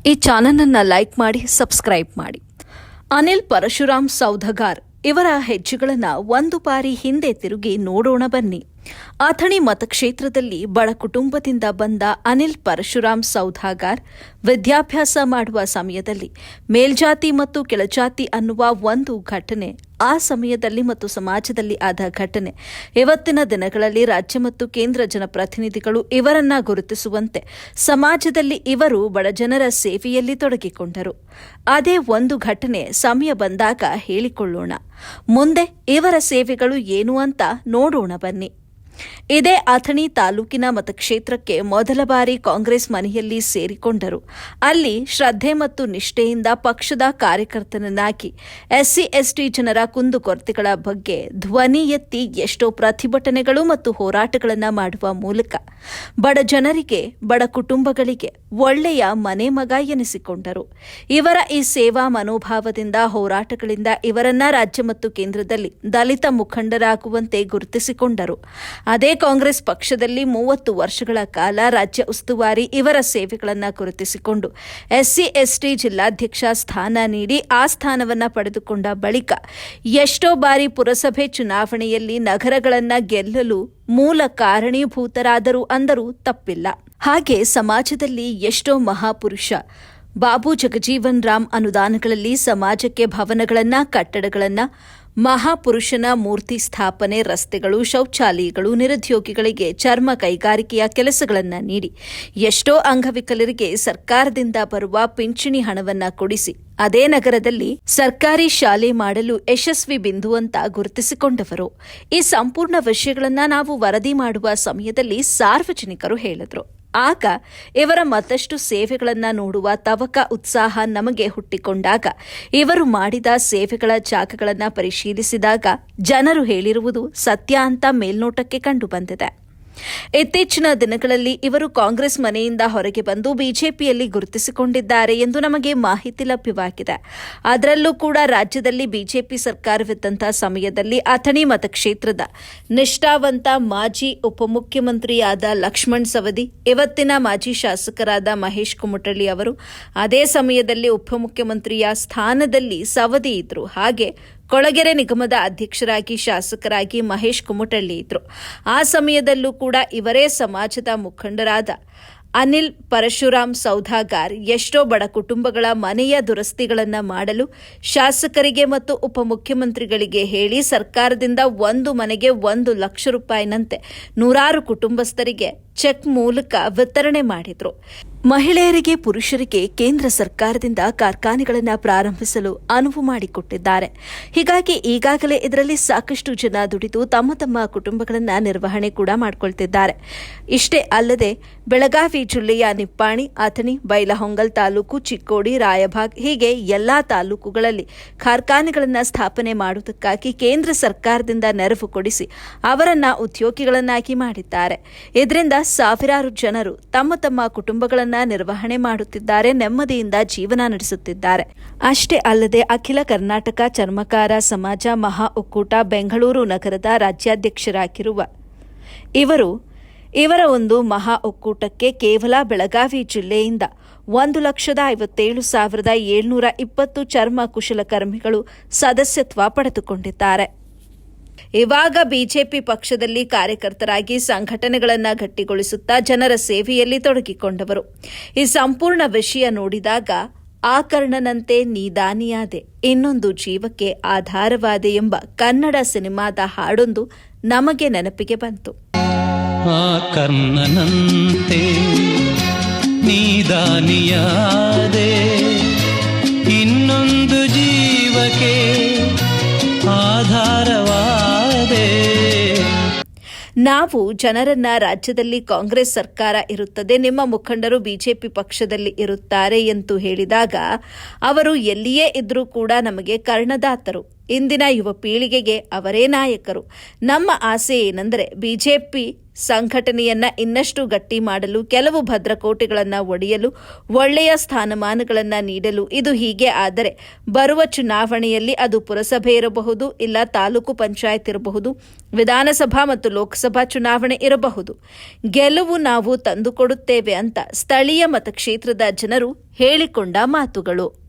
ಈ ಚಾನಲನ್ನು ಲೈಕ್ ಮಾಡಿ, ಸಬ್ಸ್ಕ್ರೈಬ್ ಮಾಡಿ. ಅನಿಲ್ ಪರಶುರಾಮ್ ಸೌಧಾಗಾರ್ ಇವರ ಹೆಜ್ಜೆಗಳನ್ನು ಒಂದು ಬಾರಿ ಹಿಂದೆ ತಿರುಗಿ ನೋಡೋಣ ಬನ್ನಿ. ಅಥಣಿ ಮತಕ್ಷೇತ್ರದಲ್ಲಿ ಬಡ ಕುಟುಂಬದಿಂದ ಬಂದ ಅನಿಲ್ ಪರಶುರಾಮ್ ಸೌಧಾಗಾರ್ ವಿದ್ಯಾಭ್ಯಾಸ ಮಾಡುವ ಸಮಯದಲ್ಲಿ ಮೇಲ್ಜಾತಿ ಮತ್ತು ಕೆಳಜಾತಿ ಅನ್ನುವ ಒಂದು ಘಟನೆ ಆ ಸಮಯದಲ್ಲಿ ಮತ್ತು ಸಮಾಜದಲ್ಲಿ ಆದ ಘಟನೆ ಇವತ್ತಿನ ದಿನಗಳಲ್ಲಿ ರಾಜ್ಯ ಮತ್ತು ಕೇಂದ್ರ ಜನಪ್ರತಿನಿಧಿಗಳು ಇವರನ್ನ ಗುರುತಿಸುವಂತೆ ಸಮಾಜದಲ್ಲಿ ಇವರು ಬಡಜನರ ಸೇವೆಯಲ್ಲಿ ತೊಡಗಿಕೊಂಡರು. ಅದೇ ಒಂದು ಘಟನೆ ಸಮಯ ಬಂದಾಗ ಹೇಳಿಕೊಳ್ಳೋಣ. ಮುಂದೆ ಇವರ ಸೇವೆಗಳು ಏನು ಅಂತ ನೋಡೋಣ ಬನ್ನಿ. ಇದೇ ಅಥಣಿ ತಾಲೂಕಿನ ಮತಕ್ಷೇತ್ರಕ್ಕೆ ಮೊದಲ ಬಾರಿ ಕಾಂಗ್ರೆಸ್ ಮನೆಯಲ್ಲಿ ಸೇರಿಕೊಂಡರು. ಅಲ್ಲಿ ಶ್ರದ್ಧೆ ಮತ್ತು ನಿಷ್ಠೆಯಿಂದ ಪಕ್ಷದ ಕಾರ್ಯಕರ್ತನನ್ನಾಗಿ ಎಸ್ಸಿ ಎಸ್ಟಿ ಜನರ ಕುಂದುಕೊರತೆಗಳ ಬಗ್ಗೆ ಧ್ವನಿ ಎತ್ತಿ ಎಷ್ಟೋ ಪ್ರತಿಭಟನೆಗಳು ಮತ್ತು ಹೋರಾಟಗಳನ್ನು ಮಾಡುವ ಮೂಲಕ ಬಡ ಜನರಿಗೆ, ಬಡ ಕುಟುಂಬಗಳಿಗೆ ಒಳ್ಳೆಯ ಮನೆ ಮಗ ಎನಿಸಿಕೊಂಡರು. ಇವರ ಈ ಸೇವಾ ಮನೋಭಾವದಿಂದ, ಹೋರಾಟಗಳಿಂದ ಇವರನ್ನ ರಾಜ್ಯ ಮತ್ತು ಕೇಂದ್ರದಲ್ಲಿ ದಲಿತ ಮುಖಂಡರಾಗುವಂತೆ ಗುರುತಿಸಿಕೊಂಡರು. ಅದೇ ಕಾಂಗ್ರೆಸ್ ಪಕ್ಷದಲ್ಲಿ 30 ವರ್ಷಗಳ ಕಾಲ ರಾಜ್ಯ ಉಸ್ತುವಾರಿ ಇವರ ಸೇವೆಗಳನ್ನು ಗುರುತಿಸಿಕೊಂಡು ಎಸ್ಸಿ ಎಸ್ಟಿ ಜಿಲ್ಲಾಧ್ಯಕ್ಷ ಸ್ಥಾನ ನೀಡಿ ಆ ಸ್ಥಾನವನ್ನು ಪಡೆದುಕೊಂಡ ಬಳಿಕ ಎಷ್ಟೋ ಬಾರಿ ಪುರಸಭೆ ಚುನಾವಣೆಯಲ್ಲಿ ನಗರಗಳನ್ನು ಗೆಲ್ಲಲು ಮೂಲ ಕಾರಣೀಭೂತರಾದರು ಅಂದರೂ ತಪ್ಪಿಲ್ಲ. ಹಾಗೆ ಸಮಾಜದಲ್ಲಿ ಎಷ್ಟೋ ಮಹಾಪುರುಷ ಬಾಬು ಜಗಜೀವನ್ ರಾಮ್ ಅನುದಾನಗಳಲ್ಲಿ ಸಮಾಜಕ್ಕೆ ಭವನಗಳನ್ನ, ಕಟ್ಟಡಗಳನ್ನ, ಮಹಾಪುರುಷನ ಮೂರ್ತಿ ಸ್ಥಾಪನೆ, ರಸ್ತೆಗಳು, ಶೌಚಾಲಯಗಳು, ನಿರುದ್ಯೋಗಿಗಳಿಗೆ ಚರ್ಮ ಕೈಗಾರಿಕೆಯ ಕೆಲಸಗಳನ್ನು ನೀಡಿ ಎಷ್ಟೋ ಅಂಗವಿಕಲರಿಗೆ ಸರ್ಕಾರದಿಂದ ಬರುವ ಪಿಂಚಣಿ ಹಣವನ್ನ ಕೊಡಿಸಿ ಅದೇ ನಗರದಲ್ಲಿ ಸರ್ಕಾರಿ ಶಾಲೆ ಮಾಡಲು ಯಶಸ್ವಿ ಬಿಂದು ಅಂತ ಗುರುತಿಸಿಕೊಂಡವರು. ಈ ಸಂಪೂರ್ಣ ವಿಷಯಗಳನ್ನ ನಾವು ವರದಿ ಮಾಡುವ ಸಮಯದಲ್ಲಿ ಸಾರ್ವಜನಿಕರು ಹೇಳಿದ್ರು. ಆಗ ಇವರ ಮತ್ತಷ್ಟು ಸೇವೆಗಳನ್ನು ನೋಡುವ ತವಕ, ಉತ್ಸಾಹ ನಮಗೆ ಹುಟ್ಟಿಕೊಂಡಾಗ ಇವರು ಮಾಡಿದ ಸೇವೆಗಳ ಜಾಗಗಳನ್ನು ಪರಿಶೀಲಿಸಿದಾಗ ಜನರು ಹೇಳಿರುವುದು ಸತ್ಯ ಅಂತ ಮೇಲ್ನೋಟಕ್ಕೆ ಕಂಡುಬಂದಿದೆ. ಇತ್ತೀಚಿನ ದಿನಗಳಲ್ಲಿ ಇವರು ಕಾಂಗ್ರೆಸ್ ಮನೆಯಿಂದ ಹೊರಗೆ ಬಂದು ಬಿಜೆಪಿಯಲ್ಲಿ ಗುರುತಿಸಿಕೊಂಡಿದ್ದಾರೆ ಎಂದು ನಮಗೆ ಮಾಹಿತಿ ಲಭ್ಯವಾಗಿದೆ. ಅದರಲ್ಲೂ ಕೂಡ ರಾಜ್ಯದಲ್ಲಿ ಬಿಜೆಪಿ ಸರ್ಕಾರವಿದ್ದಂತಹ ಸಮಯದಲ್ಲಿ ಅಥಣಿ ಮತಕ್ಷೇತ್ರದ ನಿಷ್ಠಾವಂತ ಮಾಜಿ ಉಪಮುಖ್ಯಮಂತ್ರಿಯಾದ ಲಕ್ಷ್ಮಣ್ ಸವದಿ, ಇವತ್ತಿನ ಮಾಜಿ ಶಾಸಕರಾದ ಮಹೇಶ್ ಕುಮಟಳ್ಳಿ ಅವರು ಅದೇ ಸಮಯದಲ್ಲಿ ಉಪಮುಖ್ಯಮಂತ್ರಿಯ ಸ್ಥಾನದಲ್ಲಿ ಸವದಿ ಇದ್ರು. ಹಾಗೆ ಕೊಳಗೆರೆ ನಿಗಮದ ಅಧ್ಯಕ್ಷರಾಗಿ ಶಾಸಕರಾಗಿ ಮಹೇಶ್ ಕುಮಟಳ್ಳಿ ಇದ್ರು. ಆ ಸಮಯದಲ್ಲೂ ಕೂಡ ಇವರೇ ಸಮಾಜದ ಮುಖಂಡರಾದ ಅನಿಲ್ ಪರಶುರಾಮ್ ಸೌಧಾಗಾರ್ ಎಷ್ಟೋ ಬಡ ಕುಟುಂಬಗಳ ಮನೆಯ ದುರಸ್ತಿಗಳನ್ನು ಮಾಡಲು ಶಾಸಕರಿಗೆ ಮತ್ತು ಉಪಮುಖ್ಯಮಂತ್ರಿಗಳಿಗೆ ಹೇಳಿ ಸರ್ಕಾರದಿಂದ ಒಂದು ಮನೆಗೆ 1 ಲಕ್ಷ ರೂಪಾಯಿನಂತೆ ನೂರಾರು ಕುಟುಂಬಸ್ಥರಿಗೆ ಚೆಕ್ ಮೂಲಕ ವಿತರಣೆ ಮಾಡಿದ್ರು. ಮಹಿಳೆಯರಿಗೆ, ಪುರುಷರಿಗೆ ಕೇಂದ್ರ ಸರ್ಕಾರದಿಂದ ಕಾರ್ಖಾನೆಗಳನ್ನು ಪ್ರಾರಂಭಿಸಲು ಅನುವು ಮಾಡಿಕೊಟ್ಟಿದ್ದಾರೆ. ಹೀಗಾಗಿ ಈಗಾಗಲೇ ಇದರಲ್ಲಿ ಸಾಕಷ್ಟು ಜನ ದುಡಿದು ತಮ್ಮ ತಮ್ಮ ಕುಟುಂಬಗಳನ್ನು ನಿರ್ವಹಣೆ ಕೂಡ ಮಾಡಿಕೊಳ್ತಿದ್ದಾರೆ. ಇಷ್ಟೇ ಅಲ್ಲದೆ ಬೆಳಗಾವಿ ಜಿಲ್ಲೆಯ ನಿಪ್ಪಾಣಿ, ಅಥಣಿ, ಬೈಲಹೊಂಗಲ್ ತಾಲೂಕು, ಚಿಕ್ಕೋಡಿ, ರಾಯಭಾಗ್ ಹೀಗೆ ಎಲ್ಲಾ ತಾಲೂಕುಗಳಲ್ಲಿ ಕಾರ್ಖಾನೆಗಳನ್ನು ಸ್ಥಾಪನೆ ಮಾಡುವುದಕ್ಕಾಗಿ ಕೇಂದ್ರ ಸರ್ಕಾರದಿಂದ ನೆರವು ಕೊಡಿಸಿ ಅವರನ್ನ ಉದ್ಯೋಗಿಗಳನ್ನಾಗಿ ಮಾಡಿದ್ದಾರೆ. ಇದರಿಂದ ಸಾವಿರಾರು ಜನರು ತಮ್ಮ ತಮ್ಮ ಕುಟುಂಬಗಳನ್ನು ನಿರ್ವಹಣೆ ಮಾಡುತ್ತಿದ್ದಾರೆ, ನೆಮ್ಮದಿಯಿಂದ ಜೀವನ ನಡೆಸುತ್ತಿದ್ದಾರೆ. ಅಷ್ಟೇ ಅಲ್ಲದೆ ಅಖಿಲ ಕರ್ನಾಟಕ ಚರ್ಮಕಾರ ಸಮಾಜ ಮಹಾ ಒಕ್ಕೂಟ ಬೆಂಗಳೂರು ನಗರದ ರಾಜ್ಯಾಧ್ಯಕ್ಷರಾಗಿರುವ ಇವರ ಒಂದು ಮಹಾ ಒಕ್ಕೂಟಕ್ಕೆ ಕೇವಲ ಬೆಳಗಾವಿ ಜಿಲ್ಲೆಯಿಂದ 1,57,720 ಚರ್ಮ ಕುಶಲಕರ್ಮಿಗಳು ಸದಸ್ಯತ್ವ ಪಡೆದುಕೊಂಡಿದ್ದಾರೆ. ಇವಾಗ ಬಿಜೆಪಿ ಪಕ್ಷದಲ್ಲಿ ಕಾರ್ಯಕರ್ತರಾಗಿ ಸಂಘಟನೆಗಳನ್ನು ಗಟ್ಟಿಗೊಳಿಸುತ್ತಾ ಜನರ ಸೇವೆಯಲ್ಲಿ ತೊಡಗಿಕೊಂಡವರು. ಈ ಸಂಪೂರ್ಣ ವಿಷಯ ನೋಡಿದಾಗ ಆ ಕರ್ಣನಂತೆ ನೀದಾನಿಯಾದೆ, ಇನ್ನೊಂದು ಜೀವಕ್ಕೆ ಆಧಾರವಾದೆ ಎಂಬ ಕನ್ನಡ ಸಿನಿಮಾದ ಹಾಡೊಂದು ನಮಗೆ ನೆನಪಿಗೆ ಬಂತು. ಆ ಕರ್ಣನಂತೆ ನೀದಾನಿಯಾದೆ, ಇನ್ನೊಂದು ಜೀವಕ್ಕೆ ಆಧಾರವಾದೆ. ನಾವು ಜನರನ್ನ ರಾಜ್ಯದಲ್ಲಿ ಕಾಂಗ್ರೆಸ್ ಸರ್ಕಾರ ಇರುತ್ತದೆ, ನಿಮ್ಮ ಮುಖಂಡರು ಬಿಜೆಪಿ ಪಕ್ಷದಲ್ಲಿ ಇರುತ್ತಾರೆ ಎಂದು ಹೇಳಿದಾಗ ಅವರು ಎಲ್ಲಿಯೇ ಇದ್ರೂ ಕೂಡ ನಮಗೆ ಕರ್ಣದಾತರು. ಇಂದಿನ ಯುವ ಪೀಳಿಗೆಗೆ ಅವರೇ ನಾಯಕರು. ನಮ್ಮ ಆಸೆ ಏನೆಂದರೆ ಬಿಜೆಪಿ ಸಂಘಟನೆಯನ್ನ ಇನ್ನಷ್ಟು ಗಟ್ಟಿ ಮಾಡಲು, ಕೆಲವು ಭದ್ರಕೋಟೆಗಳನ್ನು ಒಡೆಯಲು, ಒಳ್ಳೆಯ ಸ್ಥಾನಮಾನಗಳನ್ನು ನೀಡಲು. ಇದು ಹೀಗೆ ಆದರೆ ಬರುವ ಚುನಾವಣೆಯಲ್ಲಿ ಅದು ಪುರಸಭೆ ಇರಬಹುದು, ಇಲ್ಲ ತಾಲೂಕು ಪಂಚಾಯತ್ ಇರಬಹುದು, ವಿಧಾನಸಭಾ ಮತ್ತು ಲೋಕಸಭಾ ಚುನಾವಣೆ ಇರಬಹುದು. ಗೆಲುವು ನಾವು ತಂದುಕೊಡುತ್ತೇವೆ ಅಂತ ಸ್ಥಳೀಯ ಮತಕ್ಷೇತ್ರದ ಜನರು ಹೇಳಿಕೊಂಡ ಮಾತುಗಳು.